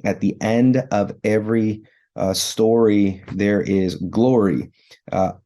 at the end of every story, there is glory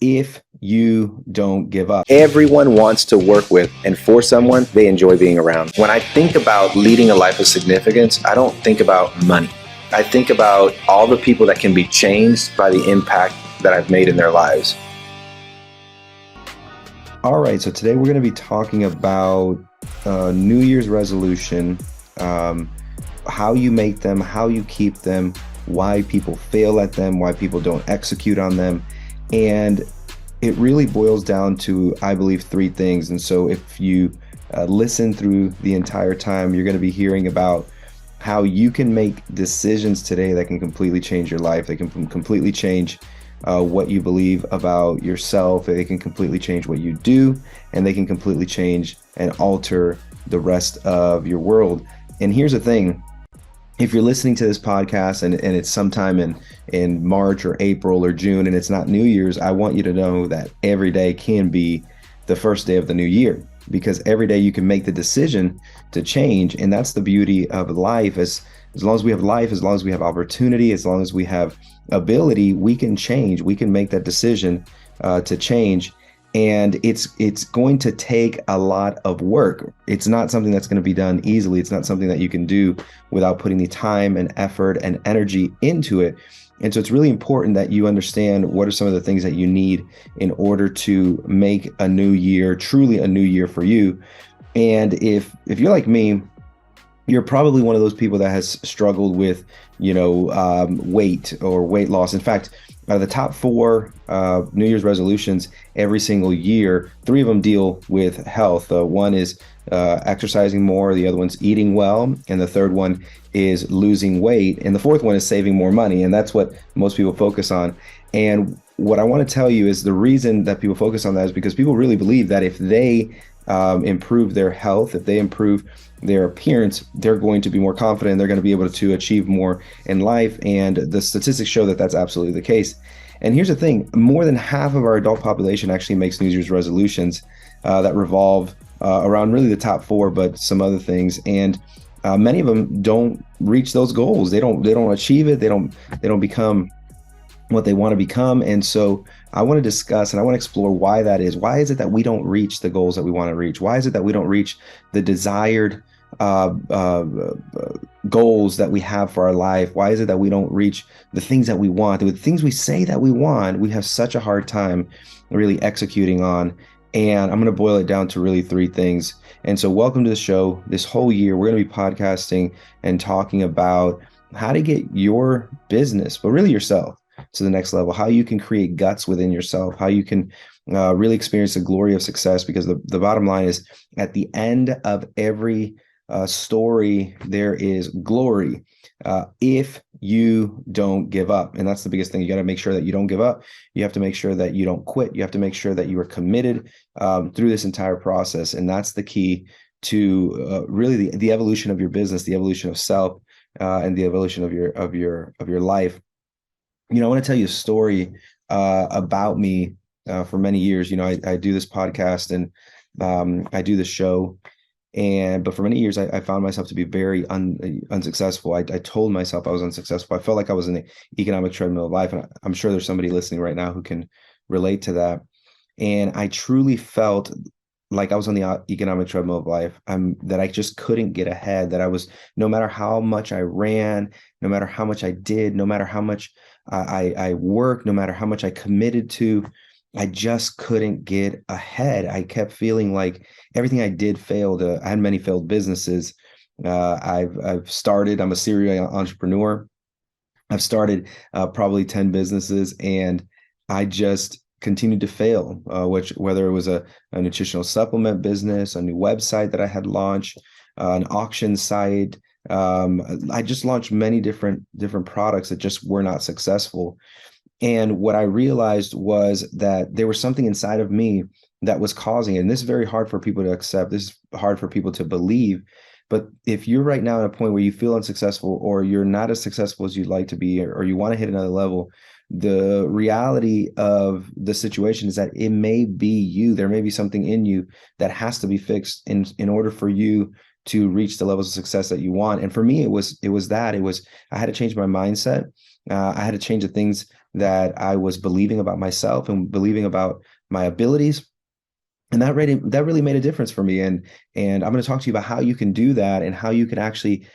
if you don't give up. Everyone wants to work with and for someone they enjoy being around. When I think about leading a life of significance, I don't think about money. I think about all the people that can be changed by the impact that I've made in their lives. All right, so today we're going to be talking about New Year's resolution, how you make them, how you keep them, why people fail at them, why people don't execute on them. And it really boils down to, I believe, three things. And so if you listen through the entire time, you're going to be hearing about how you can make decisions today that can completely change your life. They can completely change what you believe about yourself. They can completely change what you do, and they can completely change and alter the rest of your world. And here's the thing. If you're listening to this podcast and it's sometime in March or April or June and it's not New Year's, I want you to know that every day can be the first day of the new year, because every day you can make the decision to change. And that's the beauty of life. As long as we have life, as long as we have opportunity, as long as we have ability, we can change. We can make that decision to change. And it's going to take a lot of work. It's not something that's going to be done easily. It's not something that you can do without putting the time and effort and energy into it. And so it's really important that you understand what are some of the things that you need in order to make a new year truly a new year for you. And if you're like me, you're probably one of those people that has struggled with, weight or weight loss. In fact, the top four New Year's resolutions every single year, three of them deal with health. One is exercising more, the other one's eating well, and the third one is losing weight, and the fourth one is saving more money. And that's what most people focus on. And what I want to tell you is the reason that people focus on that is because people really believe that if they improve their health, if they improve their appearance, they're going to be more confident. They're going to be able to achieve more in life. And the statistics show that that's absolutely the case. And here's the thing. More than half of our adult population actually makes New Year's resolutions that revolve around really the top four, but some other things. And many of them don't reach those goals. They don't achieve it. They don't become what they want to become. And so I want to discuss and I want to explore why that is. Why is it that we don't reach the goals that we want to reach? Why is it that we don't reach the desired goals that we have for our life? Why is it that we don't reach the things that we want? The things we say that we want, we have such a hard time really executing on. And I'm going to boil it down to really three things. And so welcome to the show. This whole year, we're going to be podcasting and talking about how to get your business, but really yourself, to the next level, how you can create guts within yourself, how you can really experience the glory of success. Because the bottom line is, at the end of every story, there is glory if you don't give up. And that's the biggest thing. You got to make sure that you don't give up. You have to make sure that you don't quit. You have to make sure that you are committed through this entire process. And that's the key to really the evolution of your business, the evolution of self, and the evolution of your life. I want to tell you a story about me. For many years, I do this podcast and I do the show. But for many years, I found myself to be very unsuccessful. I told myself I was unsuccessful. I felt like I was in the economic treadmill of life. And I'm sure there's somebody listening right now who can relate to that. And I truly felt like I was on the economic treadmill of life, that I just couldn't get ahead, that I was, no matter how much I ran, no matter how much I did, no matter how much I worked, no matter how much I committed to, I just couldn't get ahead. I kept feeling like everything I did failed. I had many failed businesses. I'm a serial entrepreneur. I've started probably 10 businesses, and I just continued to fail, whether it was a nutritional supplement business, a new website that I had launched, an auction site. I just launched many different products that just were not successful. And what I realized was that there was something inside of me that was causing it. And this is very hard for people to accept. This is hard for people to believe. But if you're right now at a point where you feel unsuccessful, or you're not as successful as you'd like to be, or you want to hit another level, the reality of the situation is that it may be you. There may be something in you that has to be fixed in order for you to reach the levels of success that you want. And for me, it was I had to change my mindset. I had to change the things that I was believing about myself and believing about my abilities. And that really made a difference for me. And I'm going to talk to you about how you can do that and how you can actually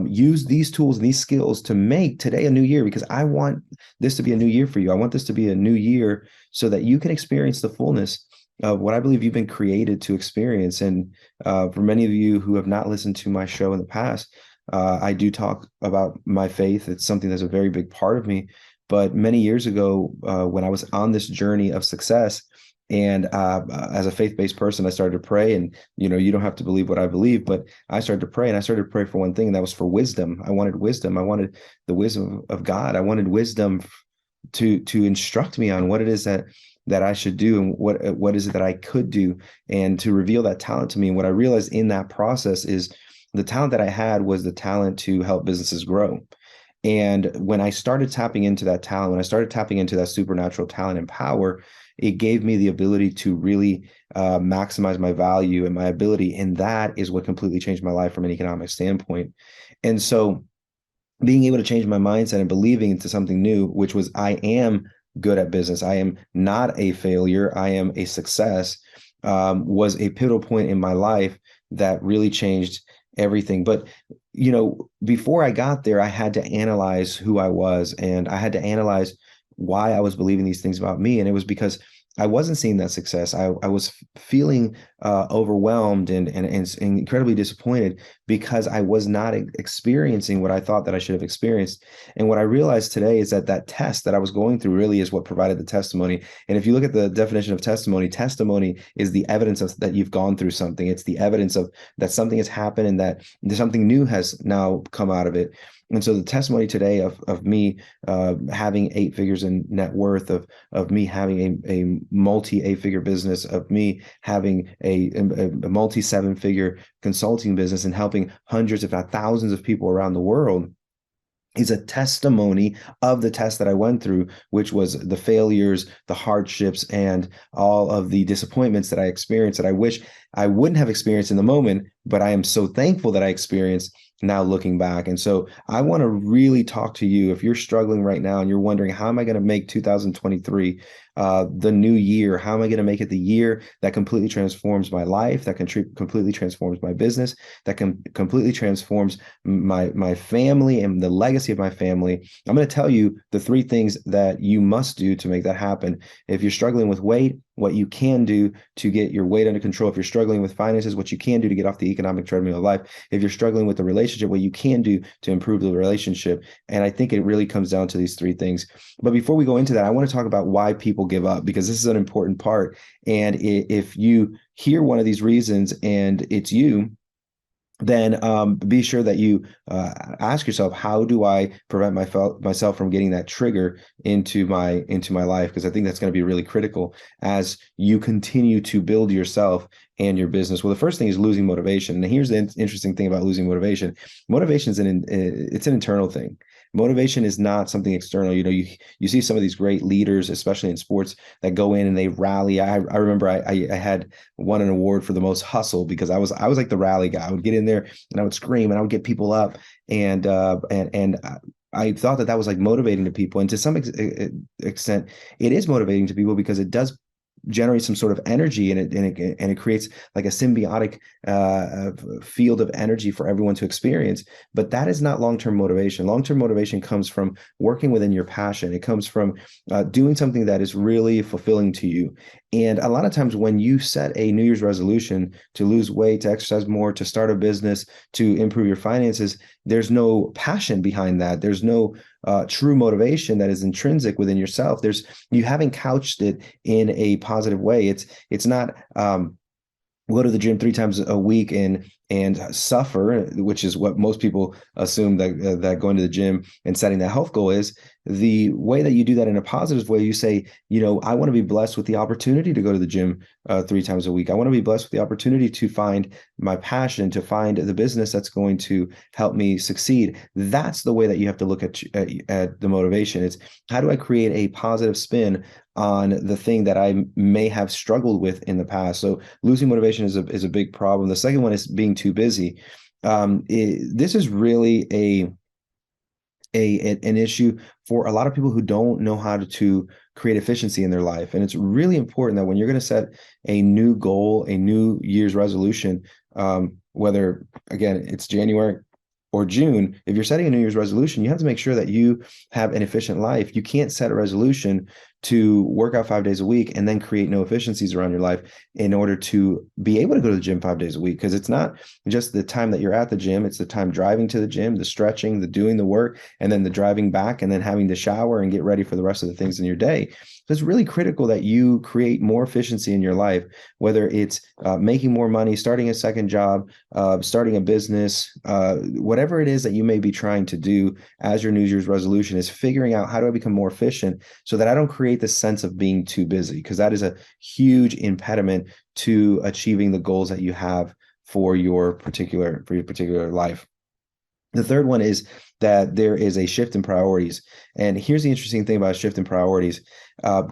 use these tools and these skills to make today a new year, because I want this to be a new year for you. I want this to be a new year so that you can experience the fullness of what I believe you've been created to experience. And for many of you who have not listened to my show in the past, I do talk about my faith. It's something that's a very big part of me. But many years ago, when I was on this journey of success, and as a faith-based person, I started to pray. And you don't have to believe what I believe, but I started to pray, and I started to pray for one thing, and that was for wisdom. I wanted wisdom. I wanted the wisdom of God. I wanted wisdom to instruct me on what it is that I should do, and what is it that I could do, and to reveal that talent to me. And what I realized in that process is the talent that I had was the talent to help businesses grow. And when I started tapping into that talent, when I started tapping into that supernatural talent and power, it gave me the ability to really maximize my value and my ability. And that is what completely changed my life from an economic standpoint. And so being able to change my mindset and believing into something new, which was I am good at business, I am not a failure, I am a success, was a pivotal point in my life that really changed everything. But before I got there, I had to analyze who I was, and I had to analyze why I was believing these things about me. And it was because I wasn't seeing that success. I was feeling overwhelmed and incredibly disappointed because I was not experiencing what I thought that I should have experienced. And what I realized today is that test that I was going through really is what provided the testimony. And if you look at the definition of testimony, testimony is the evidence that you've gone through something. It's the evidence of that something has happened and that something new has now come out of it. And so the testimony today of me having 8 figures in net worth, of me having a multi 8-figure business, of me having a multi 7-figure consulting business and helping hundreds, if not thousands of people around the world, is a testimony of the test that I went through, which was the failures, the hardships, and all of the disappointments that I experienced that I wish I wouldn't have experienced in the moment, but I am so thankful that I experienced now looking back. And so I want to really talk to you if you're struggling right now and you're wondering, how am I going to make 2023 the new year? How am I going to make it the year that completely transforms my life, that completely transforms my business, that completely transforms my family and the legacy of my family? I'm going to tell you the 3 things that you must do to make that happen. If you're struggling with weight, what you can do to get your weight under control. If you're struggling with finances, what you can do to get off the economic treadmill of life. If you're struggling with the relationship, what you can do to improve the relationship. And I think it really comes down to these 3 things. But before we go into that, I want to talk about why people give up, because this is an important part. And if you hear one of these reasons and it's you, then be sure that you ask yourself, how do I prevent myself from getting that trigger into my life? Because I think that's going to be really critical as you continue to build yourself and your business. Well, the first thing is losing motivation. And here's the interesting thing about losing motivation. Motivation is it's an internal thing. Motivation is not something external. You see some of these great leaders, especially in sports, that go in and they rally. I remember I had won an award for the most hustle because I was like the rally guy. I would get in there and I would scream and I would get people up, and I thought that was like motivating to people. And to some extent, it is motivating to people because it does generate some sort of energy, and it creates like a symbiotic field of energy for everyone to experience. But that is not long-term motivation. Long-term motivation comes from working within your passion. It comes from doing something that is really fulfilling to you. And a lot of times when you set a New Year's resolution to lose weight, to exercise more, to start a business, to improve your finances, there's no passion behind that. There's no true motivation that is intrinsic within yourself. You haven't couched it in a positive way. It's not go to the gym 3 times a week and suffer, which is what most people assume that going to the gym and setting that health goal is. The way that you do that in a positive way, you say, I want to be blessed with the opportunity to go to the gym 3 times a week. I want to be blessed with the opportunity to find my passion, to find the business that's going to help me succeed. That's the way that you have to look at the motivation. It's, how do I create a positive spin on the thing that I may have struggled with in the past? So losing motivation is a big problem. The second one is being being too busy. This is really an issue for a lot of people who don't know how to create efficiency in their life. And it's really important that when you're going to set a new goal, a New Year's resolution, whether again it's January or June, if you're setting a New Year's resolution, you have to make sure that you have an efficient life. You can't set a resolution to work out 5 days a week and then create no efficiencies around your life in order to be able to go to the gym 5 days a week. Because it's not just the time that you're at the gym, it's the time driving to the gym, the stretching, the doing the work, and then the driving back, and then having to shower and get ready for the rest of the things in your day. So it's really critical that you create more efficiency in your life, whether it's making more money, starting a second job, starting a business, whatever it is that you may be trying to do as your New Year's resolution is figuring out, how do I become more efficient so that I don't create this sense of being too busy? Because that is a huge impediment to achieving the goals that you have for your particular life. The third one is that there is a shift in priorities. And here's the interesting thing about a shift in priorities.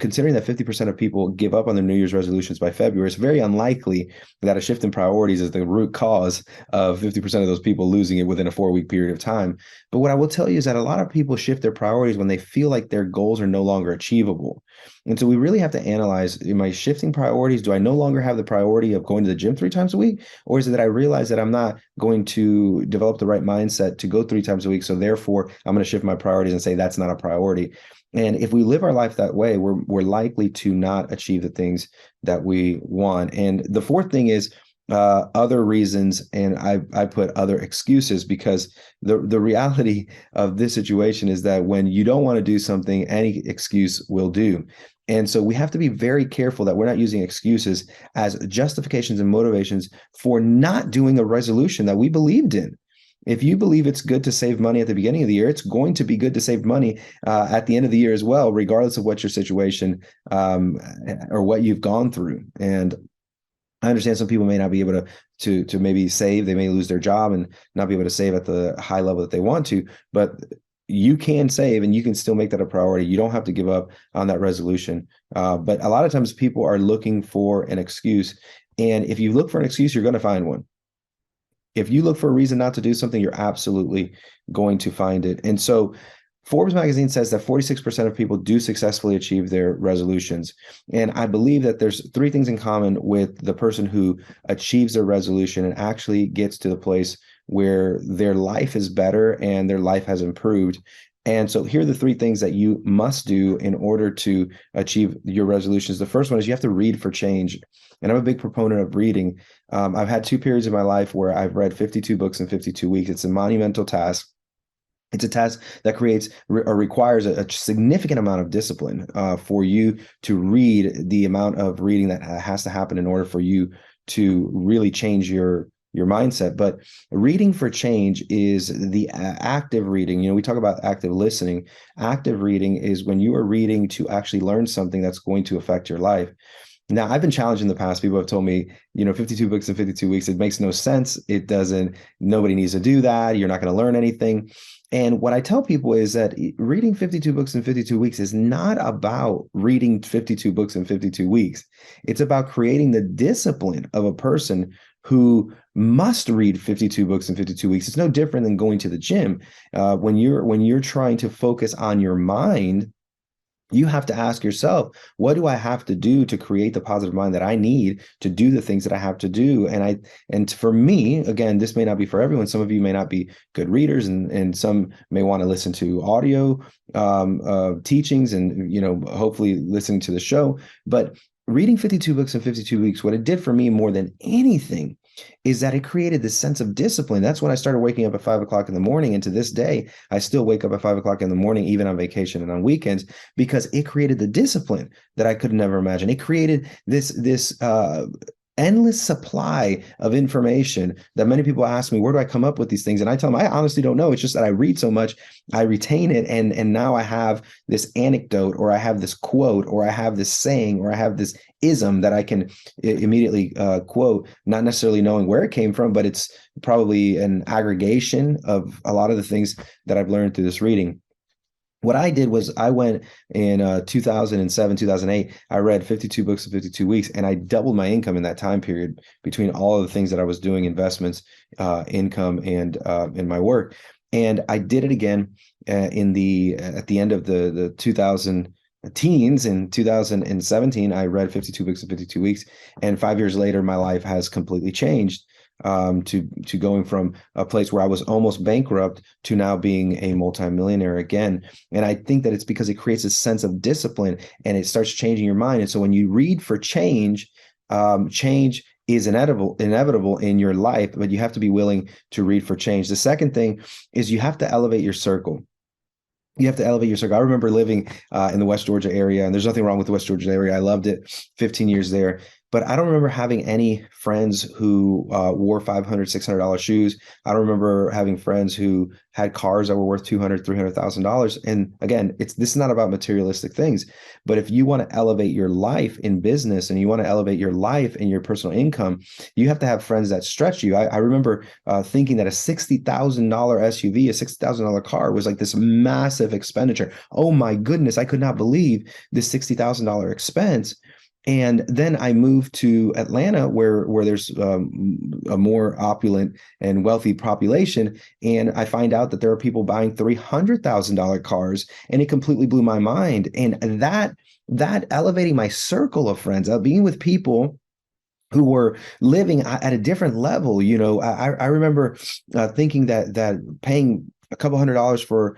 Considering that 50% of people give up on their New Year's resolutions by February, it's very unlikely that a shift in priorities is the root cause of 50% of those people losing it within a 4-week period of time. But what I will tell you is that a lot of people shift their priorities when they feel like their goals are no longer achievable. And so we really have to analyze, am I shifting priorities? Do I no longer have the priority of going to the gym 3 times a week? Or is it that I realize that I'm not going to develop the right mindset to go 3 times a week? So therefore, I'm going to shift my priorities and say that's not a priority. And if we live our life that way, we're likely to not achieve the things that we want. And the fourth thing is other reasons, and I put other excuses, because the reality of this situation is that when you don't want to do something, any excuse will do. And so we have to be very careful that we're not using excuses as justifications and motivations for not doing a resolution that we believed in. If you believe it's good to save money at the beginning of the year, it's going to be good to save money at the end of the year as well, regardless of what your situation or what you've gone through. And I understand some people may not be able to maybe save. They may lose their job and not be able to save at the high level that they want to, but you can save and you can still make that a priority. You don't have to give up on that resolution. But a lot of times people are looking for an excuse. And if you look for an excuse, you're going to find one. If you look for a reason not to do something, you're absolutely going to find it. And so Forbes magazine says that 46% of people do successfully achieve their resolutions. And I believe that there's 3 things in common with the person who achieves their resolution and actually gets to the place where their life is better and their life has improved. And so here are the 3 things that you must do in order to achieve your resolutions. The first one is you have to read for change. And I'm a big proponent of reading. I've had 2 periods in my life where I've read 52 books in 52 weeks. It's a monumental task. It's a task that creates or requires a significant amount of discipline for you to read the amount of reading that has to happen in order for you to really change your mindset. But reading for change is the active reading. You know, we talk about active listening. Active reading is when you are reading to actually learn something that's going to affect your life. Now, I've been challenged in the past. People have told me, 52 books in 52 weeks, it makes no sense. Nobody needs to do that. You're not going to learn anything. And what I tell people is that reading 52 books in 52 weeks is not about reading 52 books in 52 weeks. It's about creating the discipline of a person who must read 52 books in 52 weeks. It's no different than going to the gym. When you're trying to focus on your mind, you have to ask yourself, what do I have to do to create the positive mind that I need to do the things that I have to do? And for me, again, this may not be for everyone. Some of you may not be good readers, and some may want to listen to audio teachings and, hopefully listening to the show. But reading 52 books in 52 weeks, what it did for me more than anything is that it created this sense of discipline. That's when I started waking up at 5 o'clock in the morning. And to this day, I still wake up at 5 o'clock in the morning, even on vacation and on weekends, because it created the discipline that I could never imagine. It created this endless supply of information that many people ask me, where do I come up with these things? And I tell them, I honestly don't know. It's just that I read so much, I retain it. And now I have this anecdote, or I have this quote, or I have this saying, or I have this ism that I can immediately quote, not necessarily knowing where it came from, but it's probably an aggregation of a lot of the things that I've learned through this reading. What I did was I went in 2007, 2008. I read 52 books in 52 weeks, and I doubled my income in that time period between all of the things that I was doing, investments, income, and in my work. And I did it again in the at the end of the 2000 teens in 2017. I read 52 books in 52 weeks, and 5 years later, my life has completely changed. To going from a place where I was almost bankrupt to now being a multimillionaire again. And I think that it's because it creates a sense of discipline and it starts changing your mind. And so when you read for change, change is inevitable in your life, but you have to be willing to read for change. The second thing is you have to elevate your circle. You have to elevate your circle. I remember living in the West Georgia area, and there's nothing wrong with the West Georgia area. I loved it, 15 years there. But I don't remember having any friends who wore $500, $600 shoes. I don't remember having friends who had cars that were worth $200,000, $300,000. And again, this is not about materialistic things. But if you want to elevate your life in business and you want to elevate your life and your personal income, you have to have friends that stretch you. I remember thinking that a $60,000 SUV, a $60,000 car was like this massive expenditure. Oh my goodness, I could not believe this $60,000 expense. And then I moved to Atlanta, where there's a more opulent and wealthy population, and I find out that there are people buying $300,000 cars, and it completely blew my mind. And that elevating my circle of friends, being with people who were living at a different level. I remember thinking that paying a couple $100 for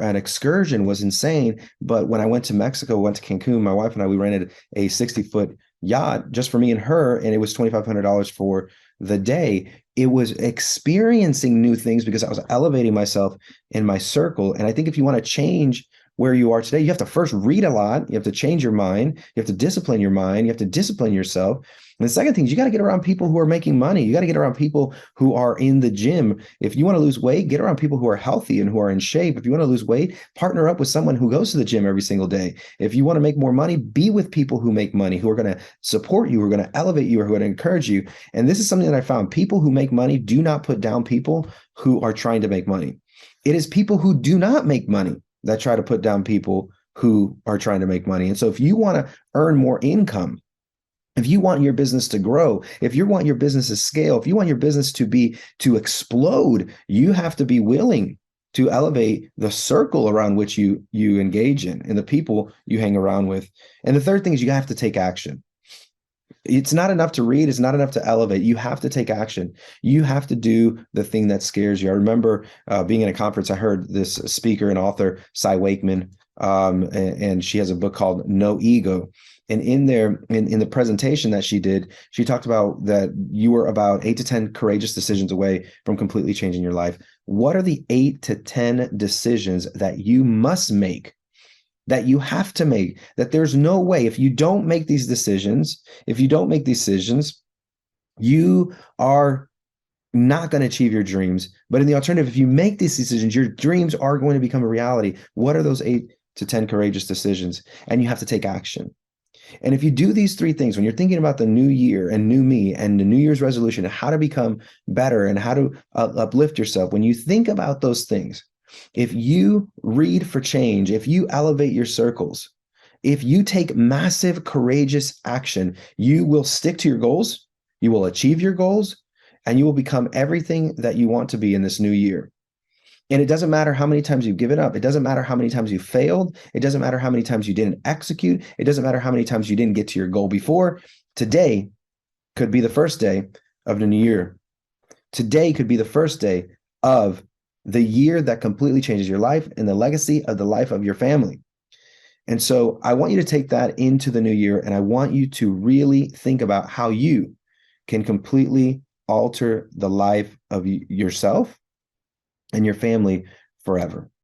an excursion was insane. But when I went to Mexico, went to Cancun, my wife and I, we rented a 60-foot yacht just for me and her, and it was $2,500 for the day. It was experiencing new things because I was elevating myself in my circle. And I think if you want to change where you are today, you have to first read a lot. You have to change your mind. You have to discipline your mind. You have to discipline yourself. And the second thing is you got to get around people who are making money. You got to get around people who are in the gym. If you want to lose weight, get around people who are healthy and who are in shape. If you want to lose weight, partner up with someone who goes to the gym every single day. If you want to make more money, be with people who make money, who are going to support you, who are going to elevate you, or who are going to encourage you. And this is something that I found. People who make money do not put down people who are trying to make money. It is people who do not make money that try to put down people who are trying to make money. And so if you want to earn more income, if you want your business to grow, if you want your business to scale, if you want your business to explode, you have to be willing to elevate the circle around which you engage in and the people you hang around with. And the third thing is you have to take action. It's not enough to read. It's not enough to elevate. You have to take action. You have to do the thing that scares you. I remember being in a conference. I heard this speaker and author, Cy Wakeman, and she has a book called No Ego. And in there, in the presentation that she did, she talked about that you were about 8 to 10 courageous decisions away from completely changing your life. What are the 8 to 10 decisions that you must make, that you have to make, that there's no way, if you don't make these decisions, you are not going to achieve your dreams. But in the alternative, if you make these decisions, your dreams are going to become a reality. What are those 8 to 10 courageous decisions? And you have to take action. And if you do these 3 things, when you're thinking about the new year and new me and the New Year's resolution and how to become better and how to uplift yourself, when you think about those things, if you read for change, if you elevate your circles, if you take massive, courageous action, you will stick to your goals, you will achieve your goals, and you will become everything that you want to be in this new year. And it doesn't matter how many times you've given up. It doesn't matter how many times you failed. It doesn't matter how many times you didn't execute. It doesn't matter how many times you didn't get to your goal before. Today could be the first day of the new year. Today could be the first day of the year that completely changes your life and the legacy of the life of your family. And so I want you to take that into the new year, and I want you to really think about how you can completely alter the life of yourself and your family forever.